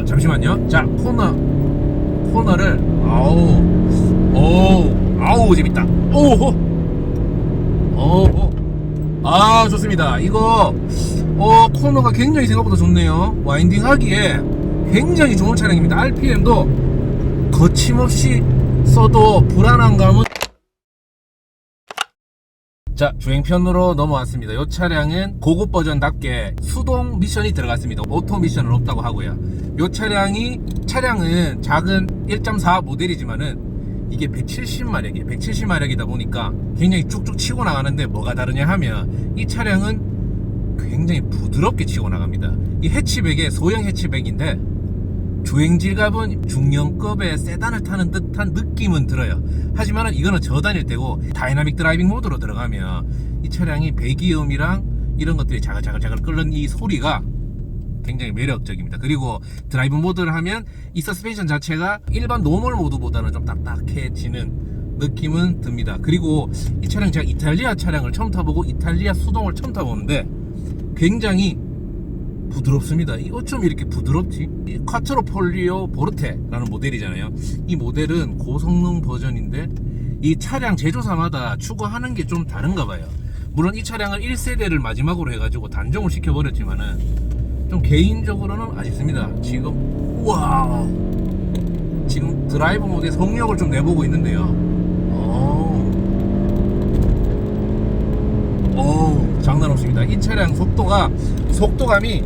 잠시만요. 자, 코너를 아우 재밌다. 아, 좋습니다. 이거 코너가 굉장히 생각보다 좋네요. 와인딩 하기에 굉장히 좋은 차량입니다. RPM도 거침없이 써도 불안한 감은. 자, 주행편으로 넘어왔습니다. 이 차량은 고급 버전답게 수동 미션이 들어갔습니다. 오토 미션은 없다고 하고요. 이 차량은 작은 1.4 모델이지만은 이게 170마력이다 보니까 굉장히 쭉쭉 치고 나가는데 뭐가 다르냐 하면 이 차량은 굉장히 부드럽게 치고 나갑니다. 이 해치백의 소형 해치백인데 주행 질감은 중형급의 세단을 타는 듯한 느낌은 들어요. 하지만 이거는 저단일 때고 다이나믹 드라이빙 모드로 들어가면 이 차량이 배기음이랑 이런 것들이 자글자글 끓는 이 소리가 굉장히 매력적입니다. 그리고 드라이브 모드를 하면 이 서스펜션 자체가 일반 노멀 모드보다는 좀 딱딱해지는 느낌은 듭니다. 그리고 이 차량 제가 이탈리아 차량을 처음 타보고 이탈리아 수동을 처음 타보는데 굉장히 부드럽습니다. 어쩜 이렇게 부드럽지? 이 콰트로 폴리오 보르테라는 모델이잖아요. 이 모델은 고성능 버전인데 이 차량 제조사마다 추구하는 게 좀 다른가 봐요. 물론 이 차량을 1세대를 마지막으로 해가지고 단종을 시켜버렸지만은 좀 개인적으로는 아쉽습니다. 지금 드라이브 모드의 성력을 좀 내보고 있는데요. 장난 없습니다. 이 차량 속도감이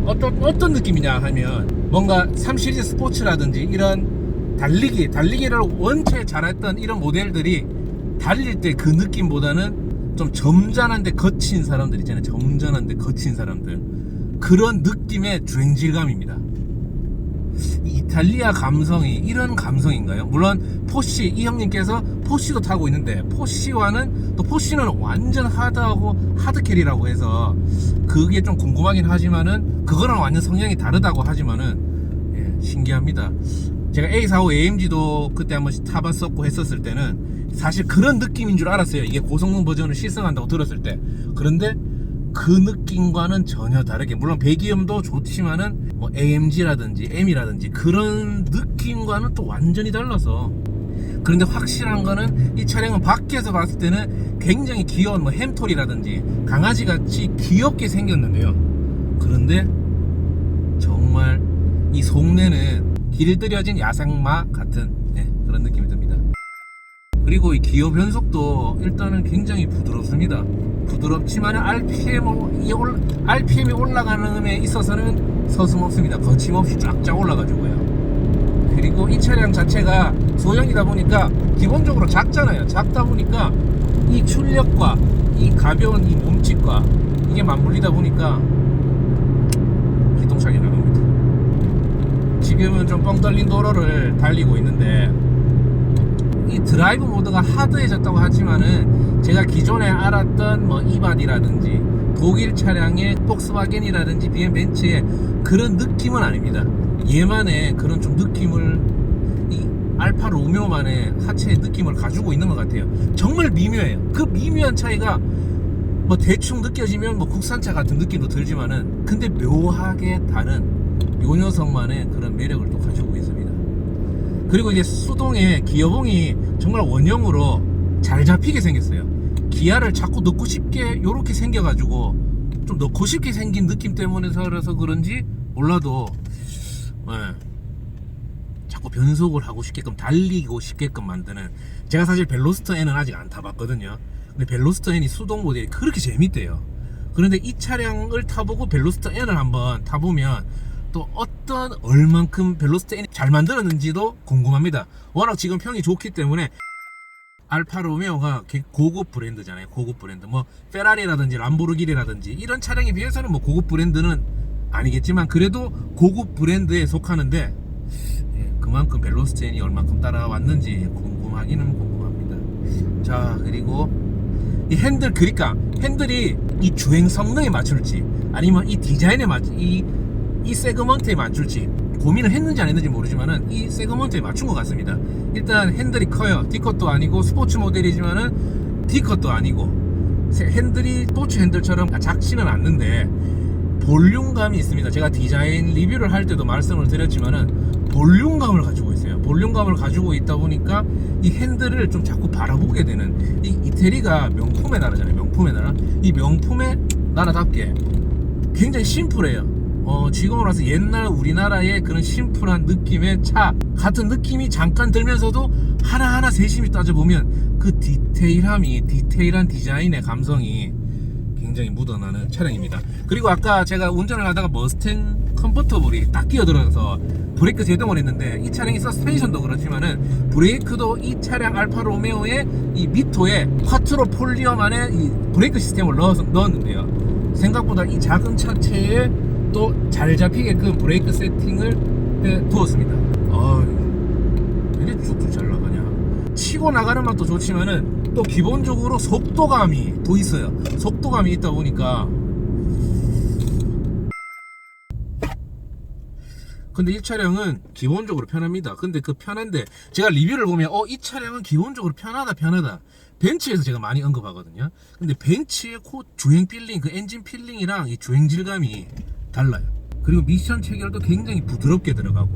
어떤 느낌이냐 하면 뭔가 3 시리즈 스포츠라든지 이런 달리기를 원체 잘했던 이런 모델들이 달릴 때 그 느낌보다는 좀 점잖은데 거친 사람들 있잖아요. 점잖은데 거친 사람들, 그런 느낌의 주행 질감입니다. 이탈리아 감성이 이런 감성인가요? 물론 포시, 이 형님께서 포시도 타고 있는데 포시는 완전 하드캐리라고 해서 그게 좀 궁금하긴 하지만은 그거랑 완전 성향이 다르다고 하지만은 신기합니다. 제가 A45 AMG도 그때 한번 타봤었고 했었을 때는 사실 그런 느낌인 줄 알았어요. 이게 고성능 버전을 시승한다고 들었을 때. 그런데 그 느낌과는 전혀 다르게, 물론 배기음도 좋지만은 뭐 AMG라든지 M이라든지 그런 느낌과는 또 완전히 달라서. 그런데 확실한 거는 이 차량은 밖에서 봤을 때는 굉장히 귀여운 뭐 햄토리라든지 강아지같이 귀엽게 생겼는데요. 그런데 정말 이 속내는 길들여진 야생마 같은 그런 느낌이 듭니다. 그리고 이 기어 변속도 일단은 굉장히 부드럽습니다. 부드럽지만 RPM이 올라가는 데 있어서는 서슴없습니다. 거침없이 쫙쫙 올라가지고요. 그리고 이 차량 자체가 소형이다 보니까 기본적으로 작잖아요. 작다 보니까 이 출력과 이 가벼운 이 몸집과 이게 맞물리다 보니까 기똥차게 나갑니다. 지금은 좀 뻥 뚫린 도로를 달리고 있는데 이 드라이브 모드가 하드해졌다고 하지만은 제가 기존에 알았던 뭐 이바디라든지 독일 차량의 폭스바겐이라든지 BM 벤츠의 그런 느낌은 아닙니다. 얘만의 그런 좀 느낌을, 이 알파 로메오만의 하체의 느낌을 가지고 있는 것 같아요. 정말 미묘해요. 그 미묘한 차이가 뭐 대충 느껴지면 뭐 국산차 같은 느낌도 들지만은 근데 묘하게 다른 요 녀석만의 그런 매력을 또 가지고 있습니다. 그리고 이제 수동의 기어봉이 정말 원형으로 잘 잡히게 생겼어요. 기아를 자꾸 넣고 싶게 요렇게 생겨가지고 좀 넣고 싶게 생긴 느낌 때문에서 그런지 몰라도 자꾸 변속을 하고 싶게끔, 달리고 싶게끔 만드는. 제가 사실 벨로스터 N은 아직 안 타봤거든요. 근데 벨로스터 N이 수동 모델이 그렇게 재밌대요. 그런데 이 차량을 타보고 벨로스터 N을 한번 타보면 또 얼만큼 벨로스터 N이 잘 만들었는지도 궁금합니다. 워낙 지금 평이 좋기 때문에. 알파 로메오가 고급 브랜드잖아요. 고급 브랜드, 뭐 페라리라든지 람보르기니라든지 이런 차량에 비해서는 뭐 고급 브랜드는 아니겠지만 그래도 고급 브랜드에 속하는데 그만큼 벨로스터 N이 얼만큼 따라왔는지 궁금하기는 궁금합니다. 자, 그리고 이 핸들, 그러니까 핸들이 이 주행 성능에 맞출지 아니면 이 디자인에 이 세그먼트에 맞출지 고민을 했는지 안 했는지 모르지만은 이 세그먼트에 맞춘 것 같습니다. 일단 핸들이 커요. D컷도 아니고 스포츠 모델이지만은 D컷도 아니고 핸들이 스포츠 핸들처럼 작지는 않는데 볼륨감이 있습니다. 제가 디자인 리뷰를 할 때도 말씀을 드렸지만은 볼륨감을 가지고 있어요. 볼륨감을 가지고 있다 보니까 이 핸들을 좀 자꾸 바라보게 되는, 이 이태리가 명품의 나라잖아요. 명품의 나라. 이 명품의 나라답게 굉장히 심플해요. 지금으로 와서 옛날 우리나라의 그런 심플한 느낌의 차 같은 느낌이 잠깐 들면서도 하나하나 세심히 따져보면 그 디테일한 디자인의 감성이 굉장히 묻어나는 차량입니다. 그리고 아까 제가 운전을 하다가 머스탱 컨버터블이 딱 끼어들어서 브레이크 제동을 했는데, 이 차량이 서스펜션도 그렇지만은 브레이크도 이 차량 알파 로메오의 이 미토에 콰트로 폴리엄 안에 이 브레이크 시스템을 넣었는데요. 생각보다 이 작은 차체에 또 잘 잡히게끔 브레이크 세팅을 해 두었습니다. 이래 쭉쭉 잘 나가냐. 치고 나가는 맛도 좋지만은 또 기본적으로 속도감이 또 있어요. 속도감이 있다 보니까. 근데 이 차량은 기본적으로 편합니다. 근데 그 편한데 제가 리뷰를 보면 이 차량은 기본적으로 편하다. 벤츠에서 제가 많이 언급하거든요. 근데 벤츠의 주행 필링, 그 엔진 필링이랑 이 주행 질감이 달라요. 그리고 미션 체결도 굉장히 부드럽게 들어가고,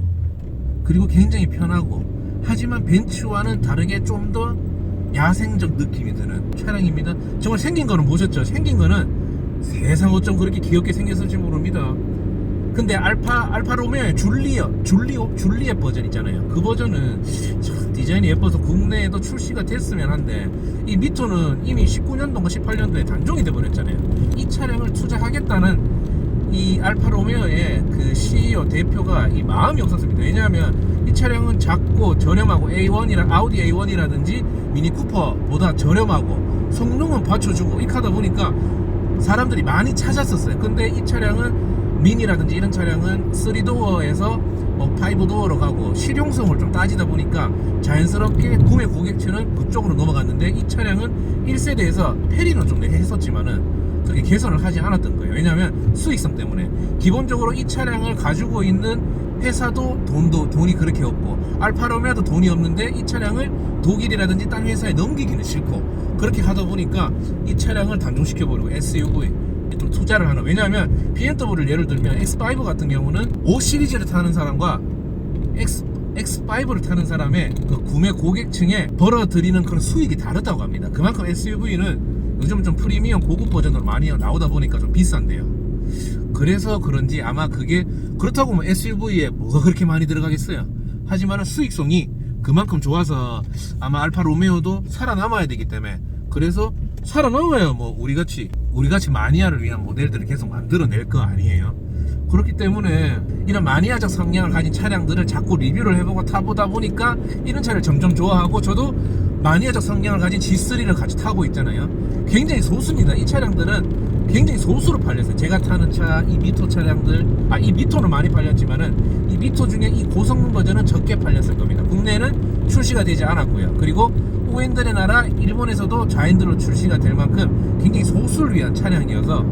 그리고 굉장히 편하고, 하지만 벤츠와는 다르게 좀 더 야생적 느낌이 드는 차량입니다. 정말 생긴 거는 보셨죠? 생긴 거는 세상 어쩜 그렇게 귀엽게 생겼을지 모릅니다. 근데 알파 로메오의 줄리엣 버전 있잖아요. 그 버전은 참 디자인이 예뻐서 국내에도 출시가 됐으면 한데, 이 미토는 이미 19년도인가 18년도에 단종이 돼버렸잖아요. 이 차량을 투자하겠다는 이 알파 로메오의 그 CEO 대표가 이 마음이 없었습니다. 왜냐하면 이 차량은 작고 저렴하고 아우디 A1이라든지 미니 쿠퍼보다 저렴하고 성능은 받쳐주고 이렇게 하다 보니까 사람들이 많이 찾았었어요. 근데 이 차량은 미니라든지 이런 차량은 3도어에서 5도어로 가고 실용성을 좀 따지다 보니까 자연스럽게 구매 고객층은 그쪽으로 넘어갔는데, 이 차량은 1세대에서 페리는 좀 했었지만은 그렇게 개선을 하지 않았던 거예요. 왜냐하면 수익성 때문에. 기본적으로 이 차량을 가지고 있는 회사도 돈이 그렇게 없고, 알파 로메오도 돈이 없는데 이 차량을 독일이라든지 딴 회사에 넘기기는 싫고, 그렇게 하다 보니까 이 차량을 단종시켜버리고 SUV 좀 투자를 하는. 왜냐하면 BMW를 예를 들면 X5 같은 경우는 5 시리즈를 타는 사람과 X5를 타는 사람의 그 구매 고객층에 벌어들이는 그런 수익이 다르다고 합니다. 그만큼 SUV는 요즘 좀 프리미엄 고급 버전으로 많이 나오다 보니까 좀 비싼데요. 그래서 그런지 아마 그게, 그렇다고 뭐 SUV에 뭐가 그렇게 많이 들어가겠어요. 하지만 수익성이 그만큼 좋아서 아마 알파 로메오도 살아남아야 되기 때문에, 그래서 살아남아야 뭐 우리같이 마니아를 위한 모델들을 계속 만들어낼 거 아니에요. 그렇기 때문에 이런 마니아적 성향을 가진 차량들을 자꾸 리뷰를 해보고 타보다 보니까 이런 차를 점점 좋아하고, 저도 마니아적 성향을 가진 G3를 같이 타고 있잖아요. 굉장히 소수입니다. 이 차량들은 굉장히 소수로 팔렸어요. 제가 타는 차, 이 미토 차량들, 이 미토는 많이 팔렸지만은 이 미토 중에 이 고성능 버전은 적게 팔렸을 겁니다. 국내에는 출시가 되지 않았고요. 그리고 우엔들의 나라 일본에서도 좌핸드로 출시가 될 만큼 굉장히 소수를 위한 차량이어서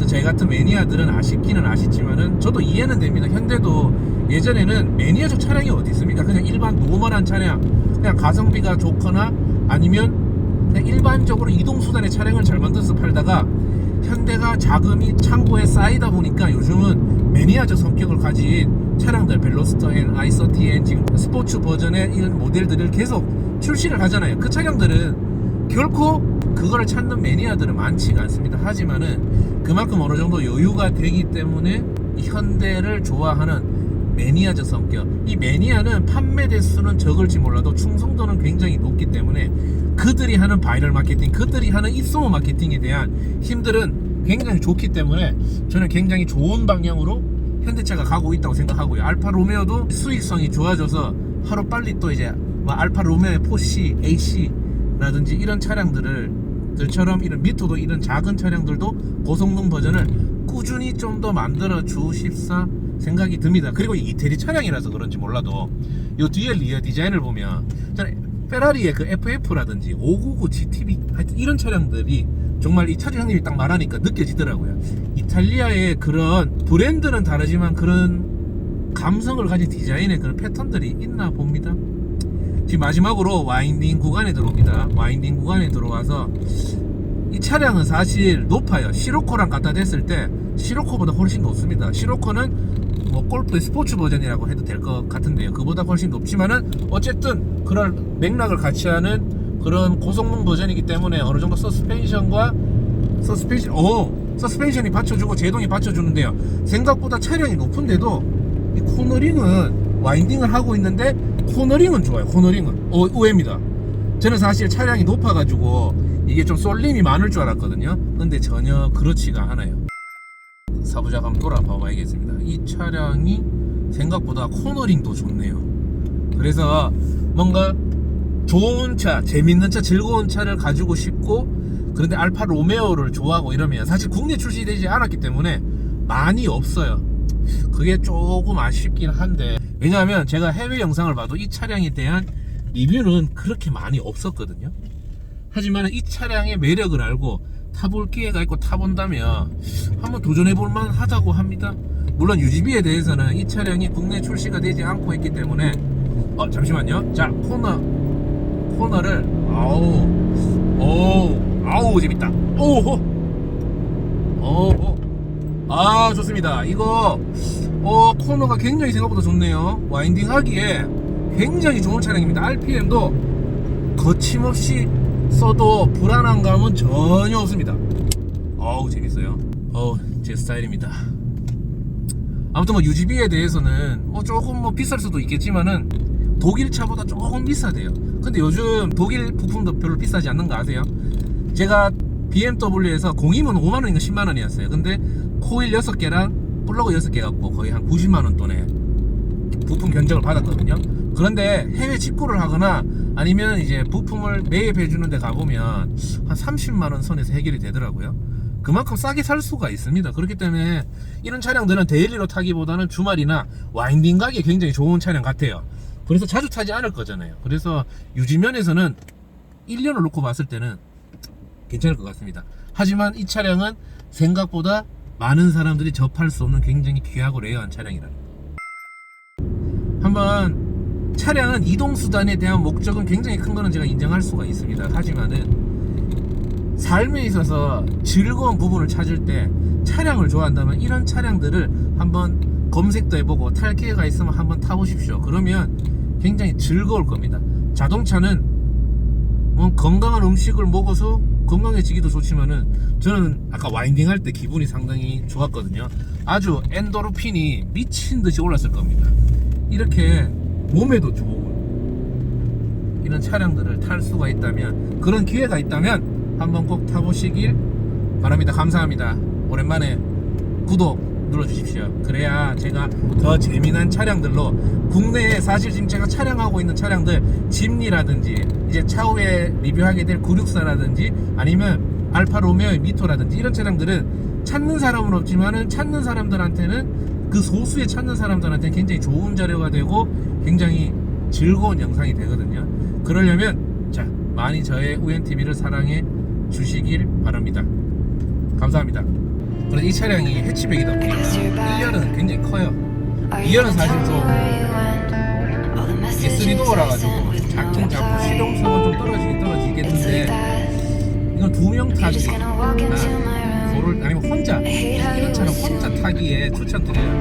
저희 같은 매니아들은 아쉽기는 아쉽지만은 저도 이해는 됩니다. 현대도 예전에는 매니아적 차량이 어디 있습니까? 그냥 일반 노멀한 차량, 그냥 가성비가 좋거나 아니면 그냥 일반적으로 이동수단의 차량을 잘 만들어서 팔다가, 현대가 자금이 창고에 쌓이다 보니까 요즘은 매니아적 성격을 가진 차량들, 벨로스터 N, i30N, 지금 스포츠 버전의 이런 모델들을 계속 출시를 하잖아요. 그 차량들은 결코 그거를 찾는 매니아들은 많지가 않습니다. 하지만은 그만큼 어느 정도 여유가 되기 때문에 이 현대를 좋아하는 매니아적 성격, 이 매니아는 판매 대수는 적을지 몰라도 충성도는 굉장히 높기 때문에 그들이 하는 바이럴 마케팅, 그들이 하는 입소문 마케팅에 대한 힘들은 굉장히 좋기 때문에 저는 굉장히 좋은 방향으로 현대차가 가고 있다고 생각하고요. 알파 로메오도 수익성이 좋아져서 하루빨리 또 이제 알파 로메오의 4C, AC라든지 이런 차량들처럼 이런 미토도 이런 작은 차량들도 고성능 버전을 꾸준히 좀 더 만들어 주십사 생각이 듭니다. 그리고 이태리 차량이라서 그런지 몰라도 이 뒤에 리어 디자인을 보면 저는 페라리의 그 FF라든지 599 GTB 하여튼 이런 차량들이 정말 이 차주형님이 딱 말하니까 느껴지더라고요. 이탈리아의 그런 브랜드는 다르지만 그런 감성을 가진 디자인의 그런 패턴들이 있나 봅니다. 지금 마지막으로 와인딩 구간에 들어옵니다. 와인딩 구간에 들어와서 이 차량은 사실 높아요. 시로코랑 갖다 댔을 때 시로코보다 훨씬 높습니다. 시로코는 뭐 골프의 스포츠 버전이라고 해도 될 것 같은데요. 그보다 훨씬 높지만은 어쨌든 그런 맥락을 같이 하는 그런 고성능 버전이기 때문에 어느 정도 서스펜션이 받쳐주고 제동이 받쳐주는데요. 생각보다 차량이 높은데도 이 코너링은 와인딩을 하고 있는데 코너링은 좋아요. 코너링은 의외입니다. 저는 사실 차량이 높아가지고 이게 좀 쏠림이 많을 줄 알았거든요. 근데 전혀 그렇지가 않아요. 사부작 한번 돌아봐 봐야겠습니다. 이 차량이 생각보다 코너링도 좋네요. 그래서 뭔가 좋은 차, 재밌는 차, 즐거운 차를 가지고 싶고, 그런데 알파 로메오를 좋아하고 이러면 사실 국내 출시되지 않았기 때문에 많이 없어요. 그게 조금 아쉽긴 한데, 왜냐하면 제가 해외 영상을 봐도 이 차량에 대한 리뷰는 그렇게 많이 없었거든요. 하지만 이 차량의 매력을 알고 타볼 기회가 있고 타본다면 한번 도전해볼 만하다고 합니다. 물론 UGB에 대해서는 이 차량이 국내 출시가 되지 않고 있기 때문에 잠시만요. 자, 코너를 아우 재밌다. 좋습니다. 이거 코너가 굉장히 생각보다 좋네요. 와인딩 하기에 굉장히 좋은 차량입니다. RPM도 거침없이 써도 불안한 감은 전혀 없습니다. 재밌어요. 제 스타일입니다. 아무튼 뭐 UGB에 대해서는 조금 비쌀 수도 있겠지만은 독일 차보다 조금 비싸대요. 근데 요즘 독일 부품도 별로 비싸지 않는 거 아세요? 제가 BMW에서 공임은 5만원인가 10만원이었어요. 근데 코일 6개랑 플러그 6개 갖고 거의 한 90만원 돈에 부품 견적을 받았거든요. 그런데 해외 직구를 하거나 아니면 이제 부품을 매입해 주는데 가보면 한 30만원 선에서 해결이 되더라고요. 그만큼 싸게 살 수가 있습니다. 그렇기 때문에 이런 차량들은 데일리로 타기보다는 주말이나 와인딩 가기에 굉장히 좋은 차량 같아요. 그래서 자주 타지 않을 거잖아요. 그래서 유지면에서는 1년을 놓고 봤을 때는 괜찮을 것 같습니다. 하지만 이 차량은 생각보다 많은 사람들이 접할 수 없는 굉장히 귀하고 레어한 차량이라는 거. 한번 차량은 이동수단에 대한 목적은 굉장히 큰 거는 제가 인정할 수가 있습니다. 하지만은 삶에 있어서 즐거운 부분을 찾을 때 차량을 좋아한다면 이런 차량들을 한번 검색도 해보고 탈 기회가 있으면 한번 타보십시오. 그러면 굉장히 즐거울 겁니다. 자동차는 뭐 건강한 음식을 먹어서 건강해지기도 좋지만은 저는 아까 와인딩 할 때 기분이 상당히 좋았거든요. 아주 엔도르핀이 미친 듯이 올랐을 겁니다. 이렇게 몸에도 좋은 이런 차량들을 탈 수가 있다면, 그런 기회가 있다면 한번 꼭 타보시길 바랍니다. 감사합니다. 오랜만에 구독 눌러주십시오. 그래야 제가 더 재미난 차량들로 국내에 사실 지금 제가 촬영하고 있는 차량들 짐니라든지 이제 차후에 리뷰하게 될 964라든지 아니면 알파 로메오의 미토라든지 이런 차량들은 찾는 사람은 없지만은 찾는 사람들한테는, 그 소수의 찾는 사람들한테는 굉장히 좋은 자료가 되고 굉장히 즐거운 영상이 되거든요. 그러려면 자, 많이 저의 우연TV를 사랑해 주시길 바랍니다. 감사합니다. 그런데 이 차량이 해치백이다 보니까 1열은 굉장히 커요. 2열은 사실 좀 이게 3도어라 가지고 작긴 작고 실용성은 좀 떨어지겠는데 이건 2명 타기나 아니면 혼자, 이런 차는 혼자 타기에 추천드려요.